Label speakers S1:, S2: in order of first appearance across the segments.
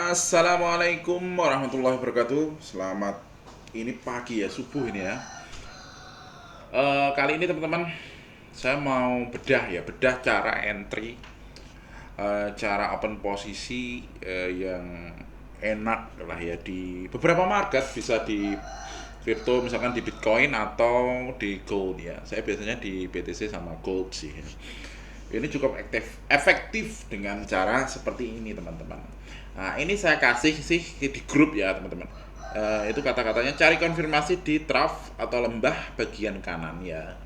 S1: Assalamualaikum warahmatullahi wabarakatuh. Selamat ini pagi ya, subuh ini ya. Kali ini teman-teman, saya mau bedah cara entry, cara open posisi yang enak lah ya di beberapa market, bisa di crypto misalkan di Bitcoin atau di gold ya. Saya biasanya di BTC sama gold sih. Ini cukup efektif dengan cara seperti ini teman-teman. Nah ini saya kasih sih di grup ya teman-teman. Itu kata-katanya cari konfirmasi di trough atau lembah bagian kanan ya.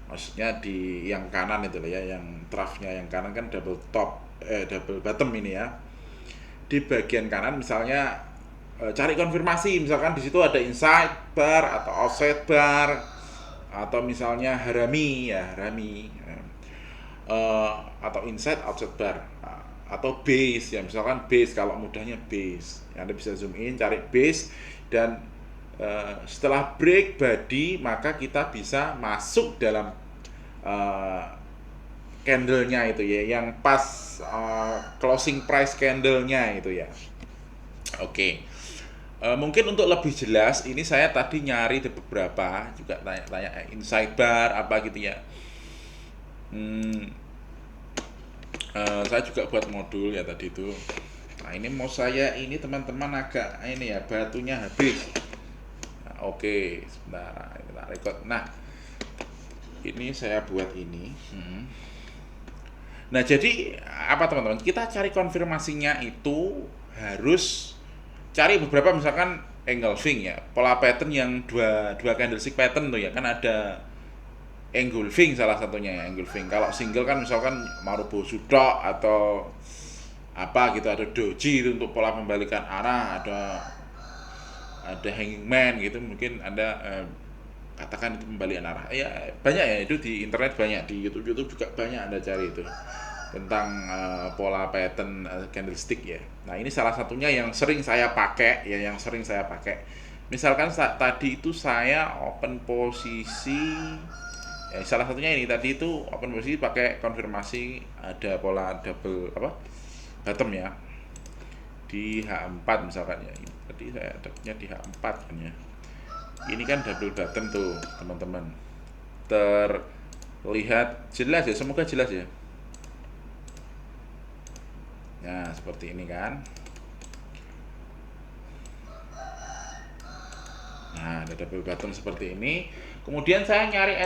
S1: Maksudnya di yang kanan itu loh ya, yang troughnya yang kanan kan double bottom ini ya. Di bagian kanan misalnya cari konfirmasi, misalkan di situ ada inside bar atau offset bar atau misalnya harami atau inside outside bar atau base ya, misalkan base, kalau mudahnya base ya, Anda bisa zoom in cari base dan setelah break body maka kita bisa masuk dalam uh, candlenya itu ya, yang pas closing price candlenya itu ya. Oke. Mungkin untuk lebih jelas ini saya tadi nyari di beberapa juga tanya-tanya inside bar apa gitu ya. Saya juga buat modul ya tadi itu. Nah ini mau saya ini teman-teman agak ini ya, batunya habis. Nah, oke, sebentar, nah, kita record. Nah ini saya buat ini. Nah jadi apa teman-teman? Kita cari konfirmasinya itu harus cari beberapa, misalkan engulfing ya, pola pattern yang dua candlestick pattern tuh ya, kan ada engulfing salah satunya ya, engulfing. Kalau single kan misalkan Marubo Sudok atau apa gitu, ada doji itu untuk pola pembalikan arah, ada hanging man gitu, mungkin ada katakan itu pembalikan arah ya, banyak ya itu di internet, banyak di YouTube juga banyak Anda cari itu tentang pola pattern candlestick ya. Nah ini salah satunya yang sering saya pakai ya, yang sering saya pakai. Misalkan tadi itu saya open posisi ya, salah satunya ini tadi itu open posisi pakai konfirmasi ada pola double apa bottom ya di H4 misalkan ya. Ini tadi saya dapatnya di H4 kan ya. Ini kan double bottom tuh teman-teman, terlihat jelas ya, semoga jelas ya. Nah seperti ini kan. Nah ada double bottom seperti ini. Kemudian saya nyari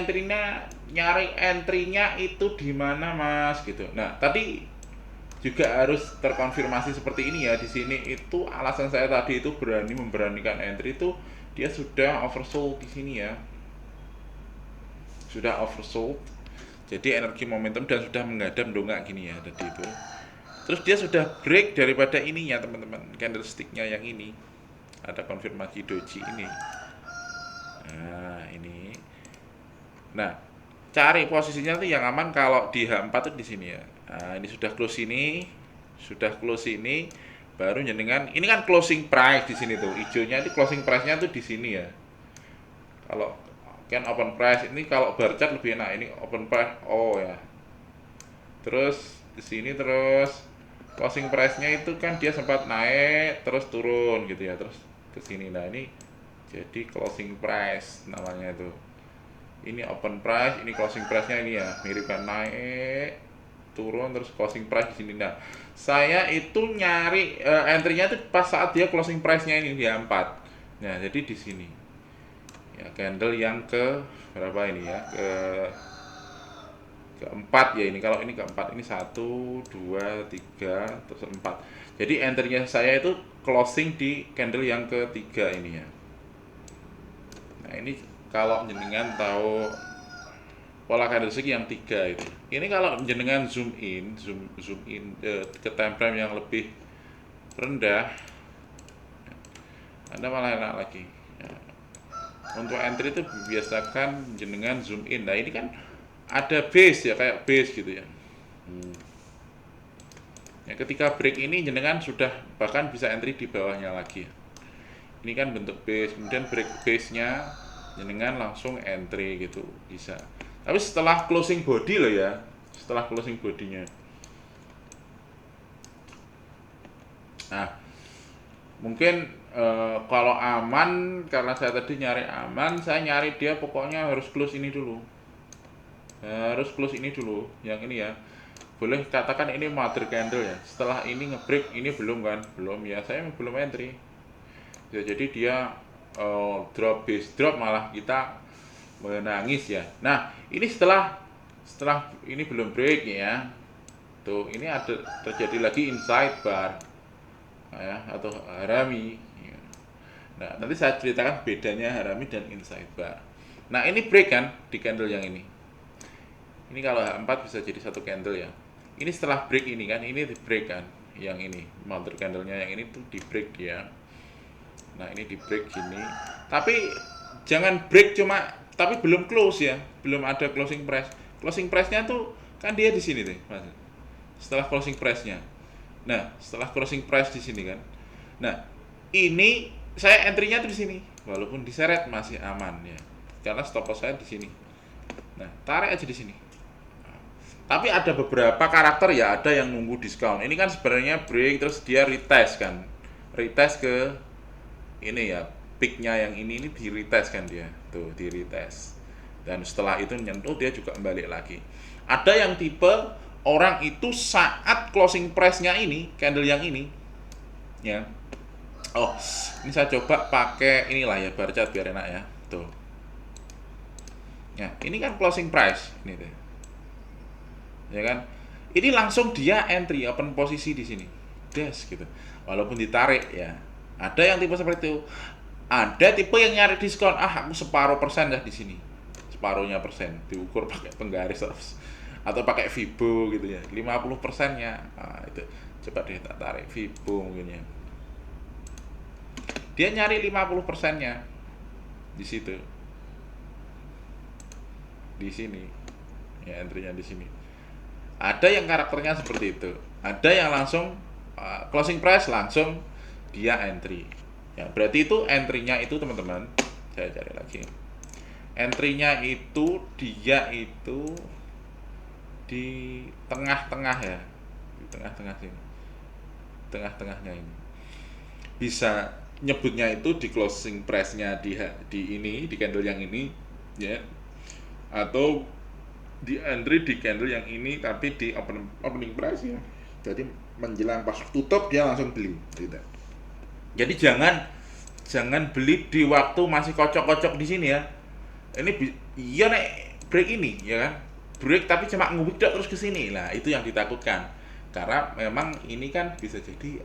S1: entry-nya itu di mana Mas gitu. Nah tadi juga harus terkonfirmasi seperti ini ya. Di sini itu alasan saya tadi itu memberanikan entry itu, dia sudah oversold di sini ya, sudah oversold. Jadi energi momentum dan sudah menghadap dongak gini ya tadi itu. Terus dia sudah break daripada ininya teman-teman, candlesticknya yang ini. Ada konfirmasi doji ini. Nah ini. Nah cari posisinya tuh yang aman kalau di H4 tuh di sini ya. Nah ini sudah close ini, baru jenengan ini kan closing price di sini tuh, hijaunya itu closing price-nya tuh di sini ya. Kalau kan open price ini, kalau bar chart lebih enak, ini open price oh ya. Terus di sini terus closing price-nya itu kan dia sempat naik terus turun gitu ya, terus ke sini. Nah ini jadi closing price namanya itu. Ini open price, ini closing price-nya ini ya, mirip kan, naik turun terus closing price di sini. Nah saya itu nyari entry-nya itu pas saat dia closing price-nya ini di 4. Nah jadi di sini ya, candle yang ke berapa ini ya, keempat ya. Ini kalau ini keempat, ini 1 2 3 terus 4. Jadi entry-nya saya itu closing di candle yang ketiga ini ya. Nah ini kalau jenengan tahu pola candlestick yang tiga itu, ini kalau jenengan zoom in ke time frame yang lebih rendah, Anda malah enak lagi ya. Untuk entry itu biasakan jenengan zoom in. Nah ini kan ada base ya, kayak base gitu ya. Ya ketika break ini jenengan sudah bahkan bisa entry di bawahnya lagi. Ini kan bentuk base, kemudian break base-nya jenengan langsung entry gitu bisa. Tapi setelah closing body loh ya, setelah closing bodinya. Nah Mungkin kalau aman, karena saya tadi nyari aman, saya nyari dia pokoknya harus close ini dulu. Harus close ini dulu, yang ini ya. Boleh katakan ini mother candle ya. Setelah ini ngebreak, ini belum kan? Belum ya, saya belum entry. Ya, jadi dia drop base drop, malah kita menangis ya. Nah, ini setelah setelah ini belum break ya. Tuh, ini ada terjadi lagi inside bar ya, atau harami. Nah, nanti saya ceritakan bedanya harami dan inside bar. Nah, ini break kan di candle yang ini. Ini kalau H4 bisa jadi satu candle ya. Ini setelah break ini kan, ini di break kan. Yang ini, mother candlenya yang ini tuh di break dia. Nah, ini di break gini. Tapi jangan break cuma, tapi belum close ya. Belum ada closing price. Closing price-nya tuh kan dia di sini tuh, Mas. Setelah closing price-nya. Nah, setelah closing price di sini kan. Nah, ini saya entry-nya tuh di sini. Walaupun diseret masih aman ya. Karena stop loss saya di sini. Nah, tarik aja di sini. Tapi ada beberapa karakter ya, ada yang nunggu diskon. Ini kan sebenarnya break terus dia retest kan. Retest ke ini ya, peaknya yang ini di retest kan dia. Tuh, di retest. Dan setelah itu nyentuh dia juga kembali lagi. Ada yang tipe orang itu saat closing price-nya ini, candle yang ini ya. Oh, ini saya coba pakai inilah ya, bar chart biar enak ya. Tuh. Ya, ini kan closing price ini tuh. Ya kan, ini langsung dia entry open posisi di sini des gitu, walaupun ditarik ya. Ada yang tipe seperti itu, ada tipe yang nyari diskon, aku separuh persen dah di sini, separuhnya persen diukur pakai penggaris terus atau pakai Fibo gitu ya, 50%-nya. Nah, itu coba deh tak tarik Fibo mungkin ya, dia nyari 50%-nya di situ, di sini ya, entry-nya di sini. Ada yang karakternya seperti itu, ada yang langsung closing price langsung dia entry ya. Berarti itu entry-nya itu teman-teman, saya cari lagi, entry-nya itu dia itu di tengah-tengah ya, di tengah-tengah sini, tengah-tengahnya ini. Bisa nyebutnya itu di closing price-nya di ini, di candle yang ini ya, atau di entry di candle yang ini tapi di opening price ya. Jadi menjelang pas tutup dia langsung beli gitu. Jadi jangan beli di waktu masih kocok-kocok di sini ya. Ini iya nek break ini ya kan. Break tapi cuma ngubik terus ke sini. Lah, itu yang ditakutkan. Karena memang ini kan bisa jadi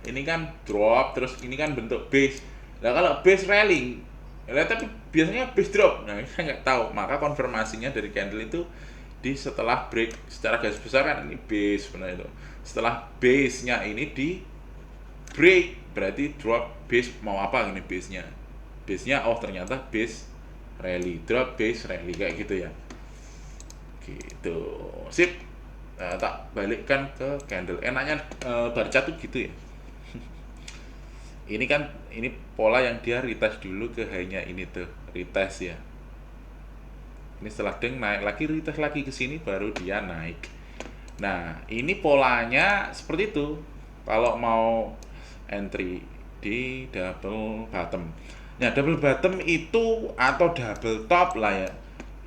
S1: ini kan drop terus ini kan bentuk base. Nah, kalau base railing, tapi biasanya base drop. Nah, saya nggak tahu. Maka konfirmasinya dari candle itu di setelah break, secara garis besar kan ini base sebenarnya itu. Setelah base-nya ini di break, berarti drop base mau apa ini base-nya. Base-nya oh ternyata base rally, drop base rally kayak gitu ya. Gitu. Sip. Nah, tak balikkan ke candle. Enaknya baca tuh gitu ya. Ini kan ini pola yang dia retest dulu ke high-nya ini tuh, retest ya. Ini setelah deng naik lagi, retest lagi ke sini baru dia naik. Nah, ini polanya seperti itu. Kalau mau entry di double bottom. Nah, double bottom itu atau double top lah ya.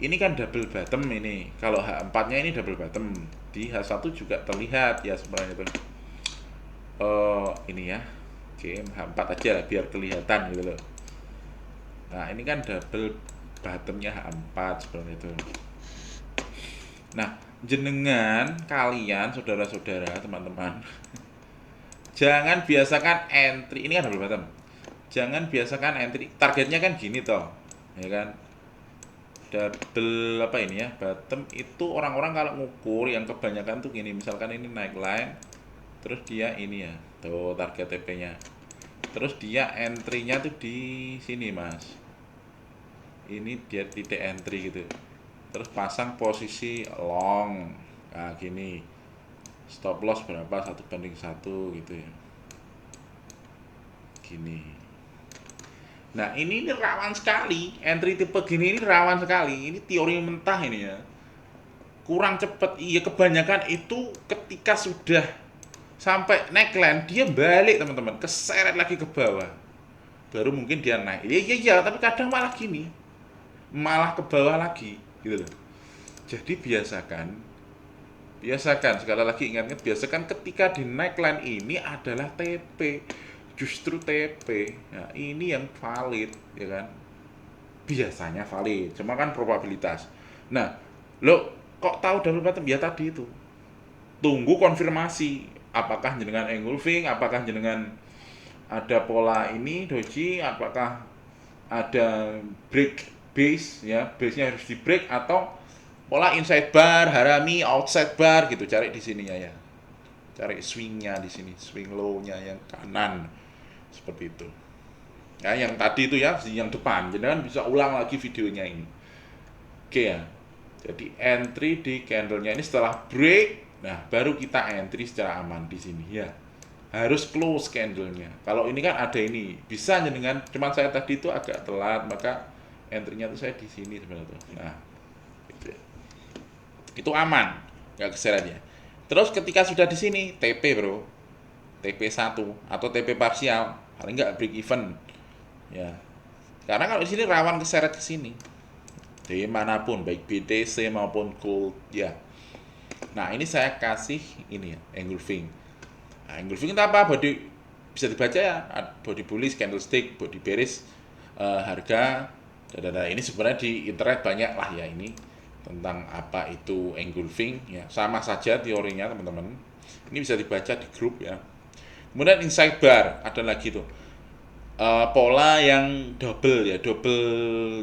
S1: Ini kan double bottom ini. Kalau H4-nya ini double bottom. Di H1 juga terlihat ya sebenarnya itu. Ini ya. Oke, H4 aja lah biar kelihatan gitu loh. Nah, ini kan double bottomnya H4 sebenarnya itu. Nah, jenengan kalian saudara-saudara teman-teman jangan biasakan entry, ini kan double bottom, jangan biasakan entry targetnya kan gini toh ya kan, double apa ini ya bottom itu orang-orang kalau ngukur yang kebanyakan tuh gini, misalkan ini naik line terus dia ini ya tuh target TP nya, terus dia entry-nya tuh di sini mas, ini dia titik entry gitu, terus pasang posisi long, nah gini stop loss berapa 1:1 gitu ya gini. Nah ini rawan sekali, entry tipe gini ini rawan sekali, ini teori mentah ini ya, kurang cepet. Iya, kebanyakan itu ketika sudah sampai neckline dia balik teman-teman, keseret lagi ke bawah, baru mungkin dia naik. Iya, tapi kadang malah gini, malah ke bawah lagi gitu loh. Jadi biasakan sekali lagi ingat, biasakan ketika di neckline ini adalah TP, justru TP. Nah, ini yang valid ya kan, biasanya valid, cuma kan probabilitas. Nah, lo kok tahu double bottom? Ya tadi itu, tunggu konfirmasi apakah jenengan engulfing, apakah jenengan ada pola ini doji, apakah ada break base ya, base-nya harus di break, atau pola inside bar, harami, outside bar gitu. Cari di sininya ya, cari swingnya di sini, swing low-nya yang kanan seperti itu ya, yang tadi itu ya, yang depan. Jangan bisa ulang lagi videonya ini. Oke ya, jadi entry di candlenya ini setelah break, nah baru kita entry secara aman di sini ya. Harus close candlenya. Kalau ini kan ada ini, bisa dengan cuman saya tadi itu agak telat, maka entry-nya itu saya di sini sebenarnya. Nah, gitu ya. Itu aman, nggak keseret ya. Terus ketika sudah di sini, TP bro, TP1 atau TP parsial, paling nggak break even ya. Karena kalau di sini rawan keseret ke sini, di manapun, baik BTC maupun gold ya. Nah ini saya kasih ini ya, engulfing. Nah, engulfing itu apa? Body bisa dibaca ya, body bullish, candlestick, body bearish, harga. Ini sebenarnya di internet banyak lah ya ini tentang apa itu engulfing ya. Sama saja teorinya teman-teman. Ini bisa dibaca di grup ya. Kemudian inside bar ada lagi tuh. Pola yang double ya, double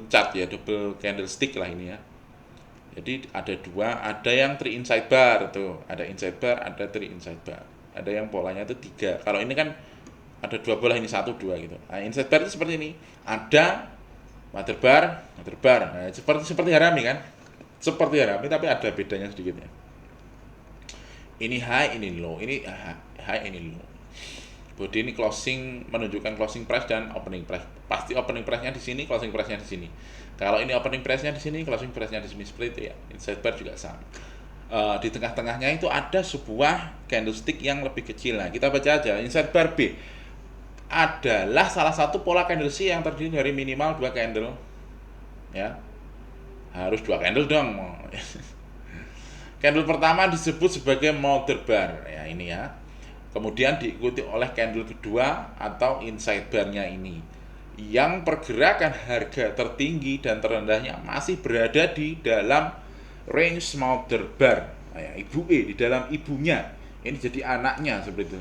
S1: chart ya, double candlestick lah ini ya. Jadi ada dua, ada yang 3 inside bar tuh, ada inside bar, ada 3 inside bar. Ada yang polanya itu 3. Kalau ini kan ada 2 bola, ini 1 2 gitu. Nah, inside bar itu seperti ini. Ada mother bar. Nah, seperti harami kan? Seperti harami tapi ada bedanya sedikit ya. Ini high, ini low. Ini high, ini low. Body ini closing, menunjukkan closing price dan opening price. Pasti opening price-nya di sini, closing price-nya di sini. Kalau ini opening price-nya di sini, closing price-nya di sini, seperti itu ya. Inside bar juga sama. Di tengah-tengahnya itu ada sebuah candlestick yang lebih kecil. Nah, kita baca aja. Inside bar B adalah salah satu pola candlestick yang terdiri dari minimal 2 candle. Ya. Harus 2 candle dong. Candle pertama disebut sebagai mother bar. Ya, ini ya. Kemudian diikuti oleh candle kedua atau inside bar-nya ini, yang pergerakan harga tertinggi dan terendahnya masih berada di dalam range mother bar. Nah, ibu E di dalam ibunya. Ini jadi anaknya seperti itu.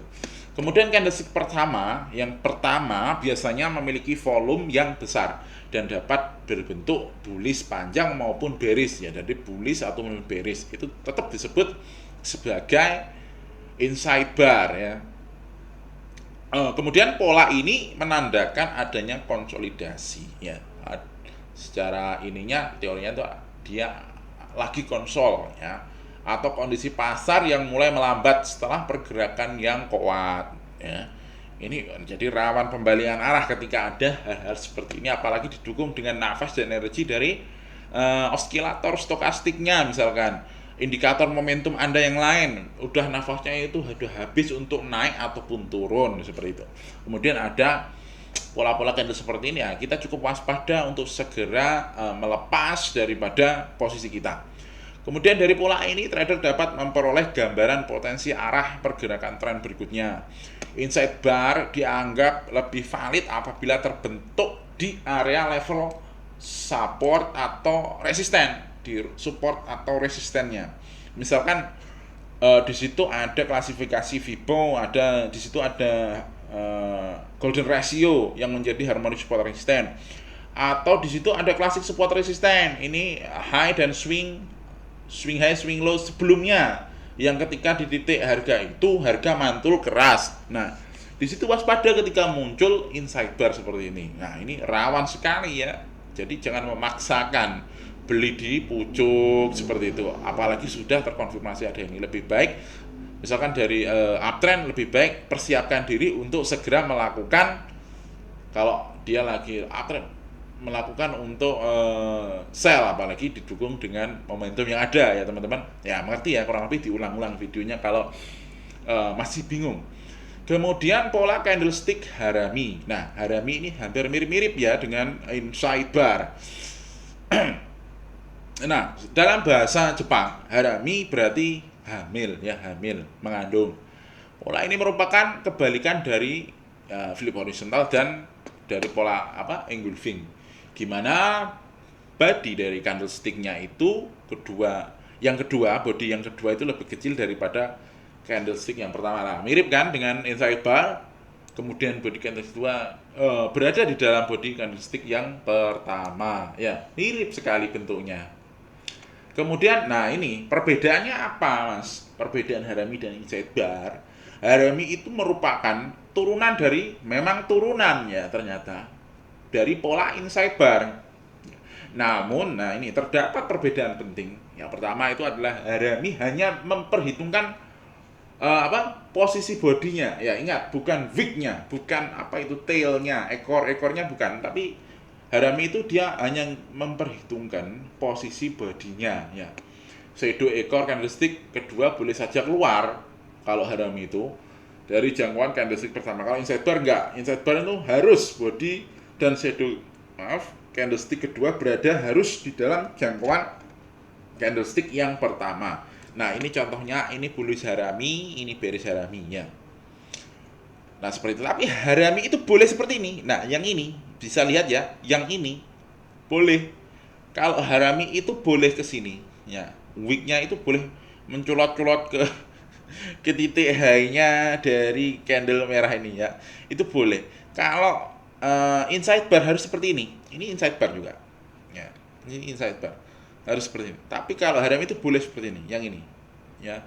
S1: Kemudian candlestick pertama, yang pertama biasanya memiliki volume yang besar dan dapat berbentuk bullish panjang maupun bearish ya. Jadi bullish atau bearish itu tetap disebut sebagai inside bar ya. Kemudian pola ini menandakan adanya konsolidasi ya. Secara ininya, teorinya itu dia lagi konsol ya, atau kondisi pasar yang mulai melambat setelah pergerakan yang kuat ya. Ini jadi rawan pembalikan arah ketika ada hal-hal seperti ini, apalagi didukung dengan nafas dan energi dari oskilator stokastiknya misalkan. Indikator momentum Anda yang lain udah nafasnya itu sudah habis untuk naik ataupun turun seperti itu. Kemudian ada pola-pola candle seperti ini ya, kita cukup waspada untuk segera melepas daripada posisi kita. Kemudian dari pola ini trader dapat memperoleh gambaran potensi arah pergerakan tren berikutnya. Inside bar dianggap lebih valid apabila terbentuk di area level support atau resisten, di support atau resistennya. Misalkan di situ ada klasifikasi Fibo, ada di situ ada golden ratio yang menjadi harmonic support resisten, atau di situ ada klasik support resisten. Ini high dan swing high, swing low sebelumnya, yang ketika di titik harga itu harga mantul keras. Nah, di situ waspada ketika muncul inside bar seperti ini. Nah, ini rawan sekali ya. Jadi jangan memaksakan beli di pucuk seperti itu, apalagi sudah terkonfirmasi ada ini. Lebih baik misalkan dari uptrend, lebih baik persiapkan diri untuk segera melakukan, kalau dia lagi uptrend, melakukan untuk sell, apalagi didukung dengan momentum yang ada ya teman-teman ya. Mengerti ya, kurang lebih diulang-ulang videonya kalau masih bingung. Kemudian pola candlestick harami. Nah, harami ini hampir mirip-mirip ya dengan inside bar. Nah, dalam bahasa Jepang, harami berarti hamil ya, hamil, mengandung. Pola ini merupakan kebalikan dari flip horizontal dan dari pola engulfing. Gimana body dari candlesticknya itu body yang kedua itu lebih kecil daripada candlestick yang pertama. Nah, mirip kan dengan inside bar. Kemudian body candlestick kedua berada di dalam body candlestick yang pertama. Ya, mirip sekali bentuknya. Kemudian, nah ini perbedaannya apa, Mas? Perbedaan harami dan inside bar. Harami itu merupakan memang turunan ya ternyata dari pola inside bar. Namun, nah ini terdapat perbedaan penting. Yang pertama itu adalah harami hanya memperhitungkan posisi bodinya. Ya ingat, bukan wig-nya, bukan tail-nya, ekornya bukan, tapi harami itu dia hanya memperhitungkan posisi bodinya ya. Shadow ekor candlestick kedua boleh saja keluar kalau harami itu dari jangkauan candlestick pertama. Kalau inside bar enggak. Inside bar itu harus body dan shadow candlestick kedua harus di dalam jangkauan candlestick yang pertama. Nah, ini contohnya, ini bullish harami, ini bearish harami ya. Nah, seperti itu. Tapi harami itu boleh seperti ini. Nah, yang ini bisa lihat ya, yang ini boleh. Kalau harami itu boleh ke sini ya. Wick-nya itu boleh menculot-culot ke titik high-nya dari candle merah ini ya. Itu boleh. Kalau inside bar harus seperti ini. Ini inside bar juga. Ya. Ini inside bar. Harus seperti ini. Tapi kalau harami itu boleh seperti ini, yang ini. Ya.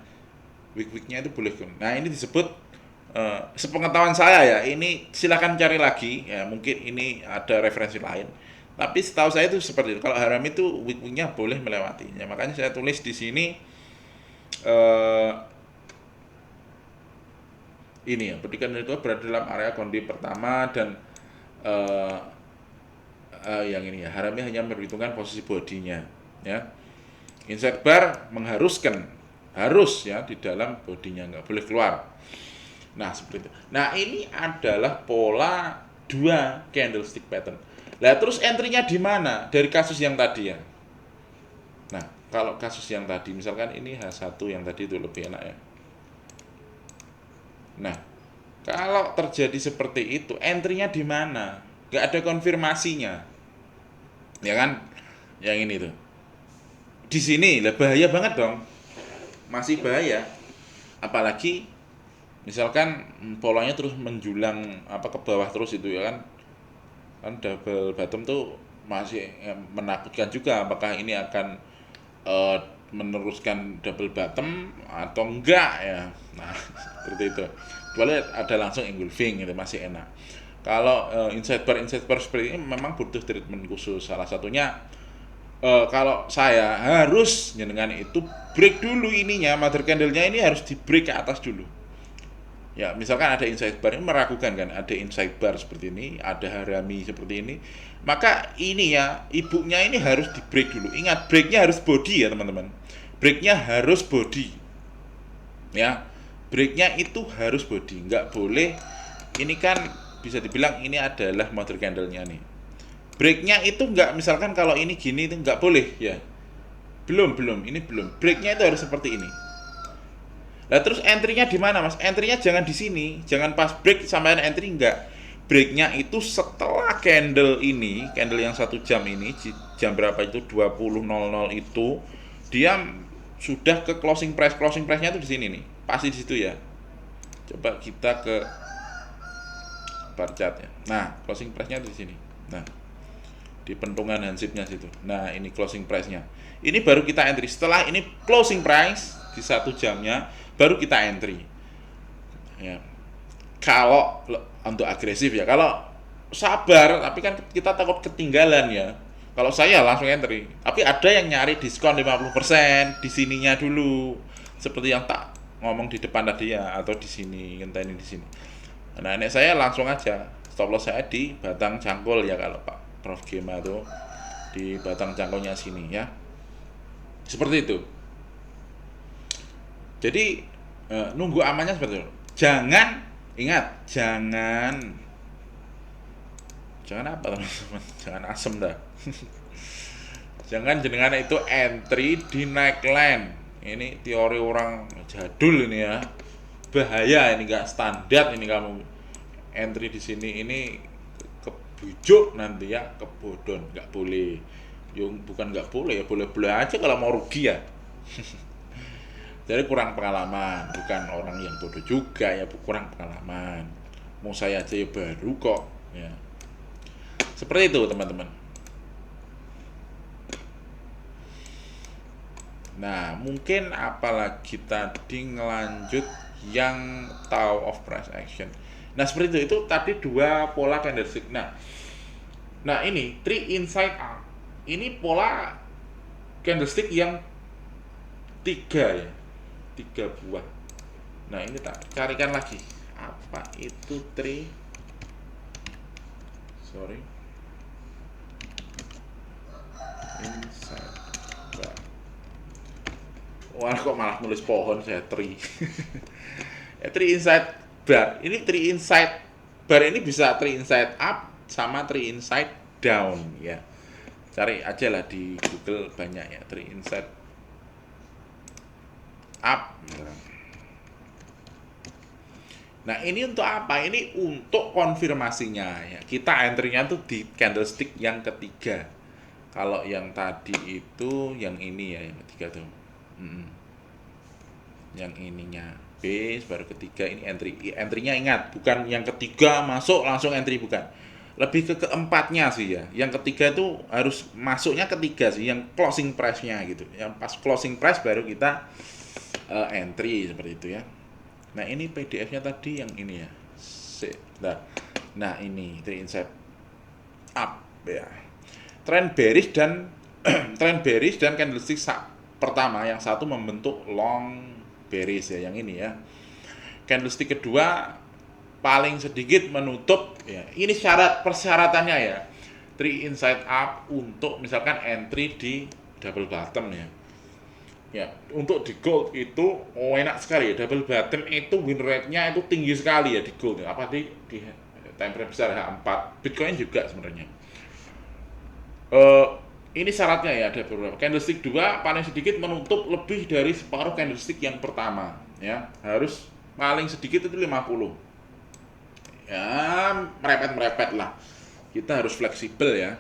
S1: Wick-wicknya itu boleh. Nah, ini disebut sepengetahuan saya ya, ini silakan cari lagi ya, mungkin ini ada referensi lain. Tapi setahu saya itu seperti itu. Kalau harami itu wick-wicknya boleh melewati. Ya, makanya saya tulis di sini ini ya, pendidikan itu berada dalam area kondi pertama dan yang ini ya, harami hanya memperhitungkan posisi bodinya ya. Inside bar mengharuskan harus ya di dalam bodinya, nggak boleh keluar. Nah, seperti itu. Nah, ini adalah pola 2 candlestick pattern. Lah, terus entry-nya di mana? Dari kasus yang tadi ya. Nah, kalau kasus yang tadi, misalkan ini H1 yang tadi itu lebih enak ya. Nah, kalau terjadi seperti itu, entry-nya di mana? Nggak ada konfirmasinya. Ya kan? Yang ini tuh. Di sini lah bahaya banget dong. Masih bahaya. Apalagi misalkan polanya terus menjulang ke bawah terus itu ya kan double bottom tuh masih menakutkan juga, apakah ini akan meneruskan double bottom atau enggak ya. Nah, seperti itu. Kecuali ada langsung engulfing itu masih enak. Kalau inside bar seperti ini memang butuh treatment khusus. Salah satunya kalau saya harus dengan itu break dulu ininya, mother candle-nya ini harus di break ke atas dulu. Ya, misalkan ada inside bar, ini meragukan kan, ada inside bar seperti ini, ada harami seperti ini, maka ini ya, ibunya ini harus di break dulu. Ingat, breaknya harus body ya teman-teman. Breaknya harus body. Ya, breaknya itu harus body, nggak boleh. Ini kan bisa dibilang ini adalah mother candle-nya nih. Breaknya itu nggak, misalkan kalau ini gini itu nggak boleh ya. Belum, ini belum. Breaknya itu harus seperti ini. Nah, terus entry-nya di mana, Mas? Entry-nya jangan di sini, jangan pas break sampai entry, enggak. Break-nya itu setelah candle ini, candle yang 1 jam ini, jam berapa itu 20.00 itu, dia sudah ke closing price. Closing price-nya itu di sini nih. Pasti di situ ya. Coba kita ke bar chart ya. Nah, closing price-nya di sini. Nah, di pentungan hansipnya situ. Nah, ini closing price-nya. Ini baru kita entry. Setelah ini closing price di 1 jamnya, baru kita entry. Ya. Kalau untuk agresif ya, kalau sabar, tapi kan kita takut ketinggalan ya. Kalau saya langsung entry. Tapi ada yang nyari diskon 50% di sininya dulu. Seperti yang tak ngomong di depan tadi ya, atau di sini, ngenteni di sini. Nah, ini saya langsung aja stop loss saya di batang jangkul ya, kalau Pak Prof Gema tuh di batang jangkaunya sini ya. Seperti itu. Jadi nunggu amannya seperti itu. Jangan, ingat, jangan apa teman-teman, jangan asem dah. Jangan jenengan itu entry di neckline. Ini teori orang jadul ini ya, bahaya ini, nggak standar ini. Kamu entry di sini ini kebujuk nanti ya, kebodon, nggak boleh. Yung bukan nggak boleh ya, boleh-boleh aja kalau mau rugi ya. Jadi kurang pengalaman, bukan orang yang bodoh juga ya, kurang pengalaman. Mau saya aja ya baru kok ya. Seperti itu teman-teman. Nah, mungkin apalagi tadi ngelanjut yang tahu of price action. Nah, seperti itu tadi dua pola candlestick. Nah ini three inside out. Ini pola candlestick yang tiga ya, tiga buah. Nah ini tak carikan lagi. Apa itu three? Sorry. Inside. Wah, kok malah nulis pohon saya tree. Tree inside bar. Ini tree inside bar ini bisa tree inside up sama tree inside down ya. Cari aja lah di Google, banyak ya tree inside up. Nah, ini untuk apa? Ini untuk konfirmasinya ya. Kita entry-nya tuh di candlestick yang ketiga. Kalau yang tadi itu yang ini ya, yang ketiga tuh. Yang ininya B baru ketiga, ini entry-nya ingat, bukan yang ketiga masuk langsung entry, bukan, lebih ke keempatnya sih ya. Yang ketiga itu harus masuknya ketiga sih, yang closing price-nya gitu, yang pas closing price baru kita entry seperti itu ya. Nah ini PDF-nya tadi yang ini ya, nah ini trend inside up ya, trend bearish dan trend bearish dan candlestick pertama yang satu membentuk long bearish ya, yang ini ya. Candlestick kedua paling sedikit menutup ya. Ini persyaratannya ya. Three inside up untuk misalkan entry di double bottom ya. Ya, untuk di gold itu enak sekali ya. Double bottom itu win rate-nya itu tinggi sekali ya di gold ya. Apa di time frame besar H4. Bitcoin juga sebenarnya. Ini syaratnya ya, ada beberapa. Candlestick 2 paling sedikit menutup lebih dari separuh candlestick yang pertama ya. Harus paling sedikit itu 50. Ya, merepet lah. Kita harus fleksibel ya.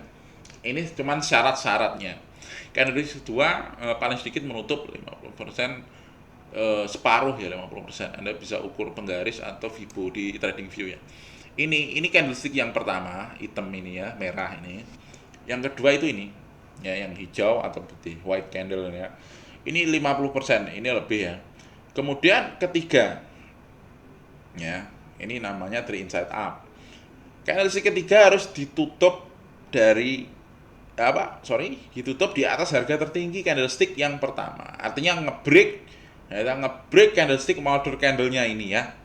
S1: Ini cuman syarat-syaratnya. Candlestick 2 paling sedikit menutup 50%, separuh ya 50%. Anda bisa ukur penggaris atau Fibo di TradingView ya. Ini candlestick yang pertama, hitam ini ya, merah ini. Yang kedua itu ini ya, yang hijau atau putih, white candle ya. Ini 50%, ini lebih ya. Kemudian ketiga ya, ini namanya three inside up. Candlestick ketiga harus ditutup ditutup di atas harga tertinggi candlestick yang pertama. Artinya ngebreak candlestick mother candle-nya ini ya.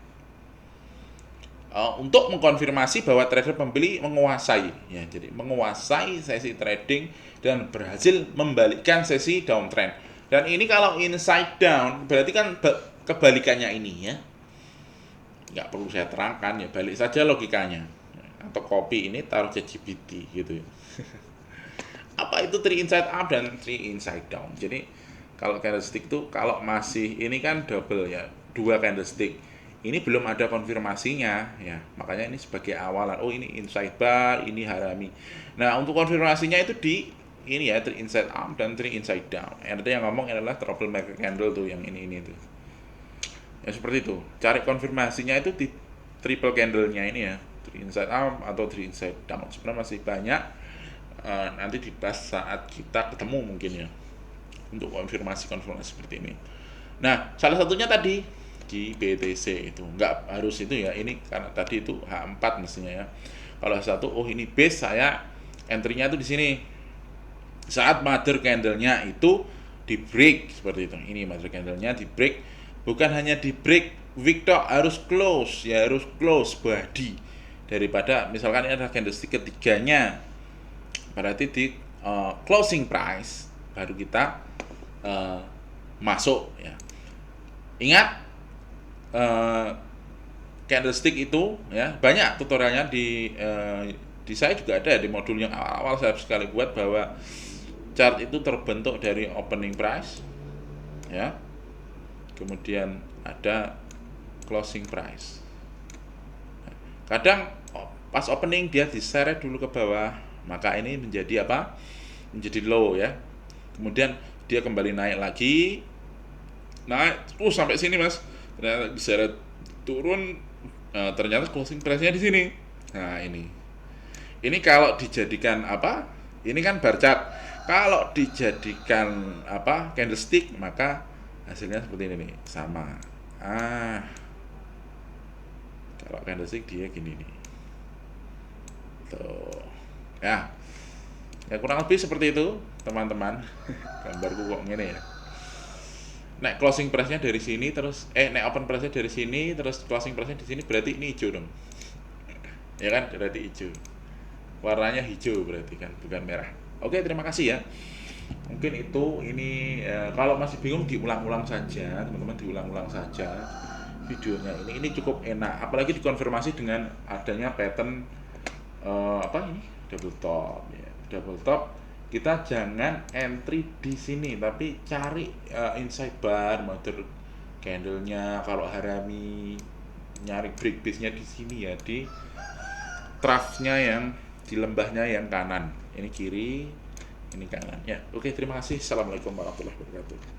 S1: Untuk mengkonfirmasi bahwa trader pembeli menguasai ya, jadi menguasai sesi trading dan berhasil membalikkan sesi downtrend. Dan ini kalau inside down berarti kan kebalikannya ini ya, nggak perlu saya terangkan ya, balik saja logikanya, atau copy ini taruh ChatGPT gitu ya. Apa itu three inside up dan three inside down? Jadi kalau candlestick itu kalau masih ini kan double ya, dua candlestick. Ini belum ada konfirmasinya ya, makanya ini sebagai awalan. Oh ini inside bar, ini harami. Nah untuk konfirmasinya itu di ini ya, three inside up dan three inside down. Yang ngomong adalah troublemaker candle tuh, yang ini tuh. Ya seperti itu. Cari konfirmasinya itu di triple candle-nya ini ya, three inside up atau three inside down. Sebenarnya masih banyak. Nanti dibahas saat kita ketemu mungkin ya, untuk konfirmasi seperti ini. Nah salah satunya tadi di BTC itu nggak harus itu ya, ini karena tadi itu H4 mestinya ya. Kalau satu, oh ini base saya entry-nya itu di sini. Saat mother candle-nya itu di break seperti itu. Ini mother candle-nya di break, bukan hanya di break Victor, harus close ya, harus close body. Daripada misalkan ini ada candlestick ketiganya, berarti di closing price baru kita masuk ya. Ingat, eh, candlestick itu ya banyak tutorialnya di saya juga ada di modul yang awal-awal saya sekali buat, bahwa chart itu terbentuk dari opening price ya, kemudian ada closing price. Kadang pas opening dia diseret dulu ke bawah, maka ini menjadi apa? Menjadi low ya. Kemudian dia kembali naik lagi, naik terus sampai sini mas, ternyata diseret turun, ternyata closing price-nya di sini. Nah ini kalau dijadikan apa? Ini kan bar chart. Kalau dijadikan apa? Candlestick, maka hasilnya seperti ini nih, sama. Ah, kalau candlestick dia gini nih. Tuh. Ya. Ya kurang lebih seperti itu, teman-teman. Gambarku kok gini ya. Nek closing price-nya dari sini terus nek open price-nya dari sini terus closing price-nya di sini, berarti ini hijau dong. Ya kan? Berarti hijau. Warnanya hijau berarti kan, bukan merah. Oke, terima kasih ya. Mungkin itu ini kalau masih bingung diulang-ulang saja, teman-teman, diulang-ulang saja videonya ini cukup enak, apalagi dikonfirmasi dengan adanya pattern apa ini double top ya. Double top kita jangan entry di sini, tapi cari inside bar, mother candlenya. Kalau harami nyari break base-nya di sini ya, di trough-nya yang di lembahnya yang kanan. Ini kiri, ini kanan ya. Oke, terima kasih. Assalamualaikum warahmatullahi wabarakatuh.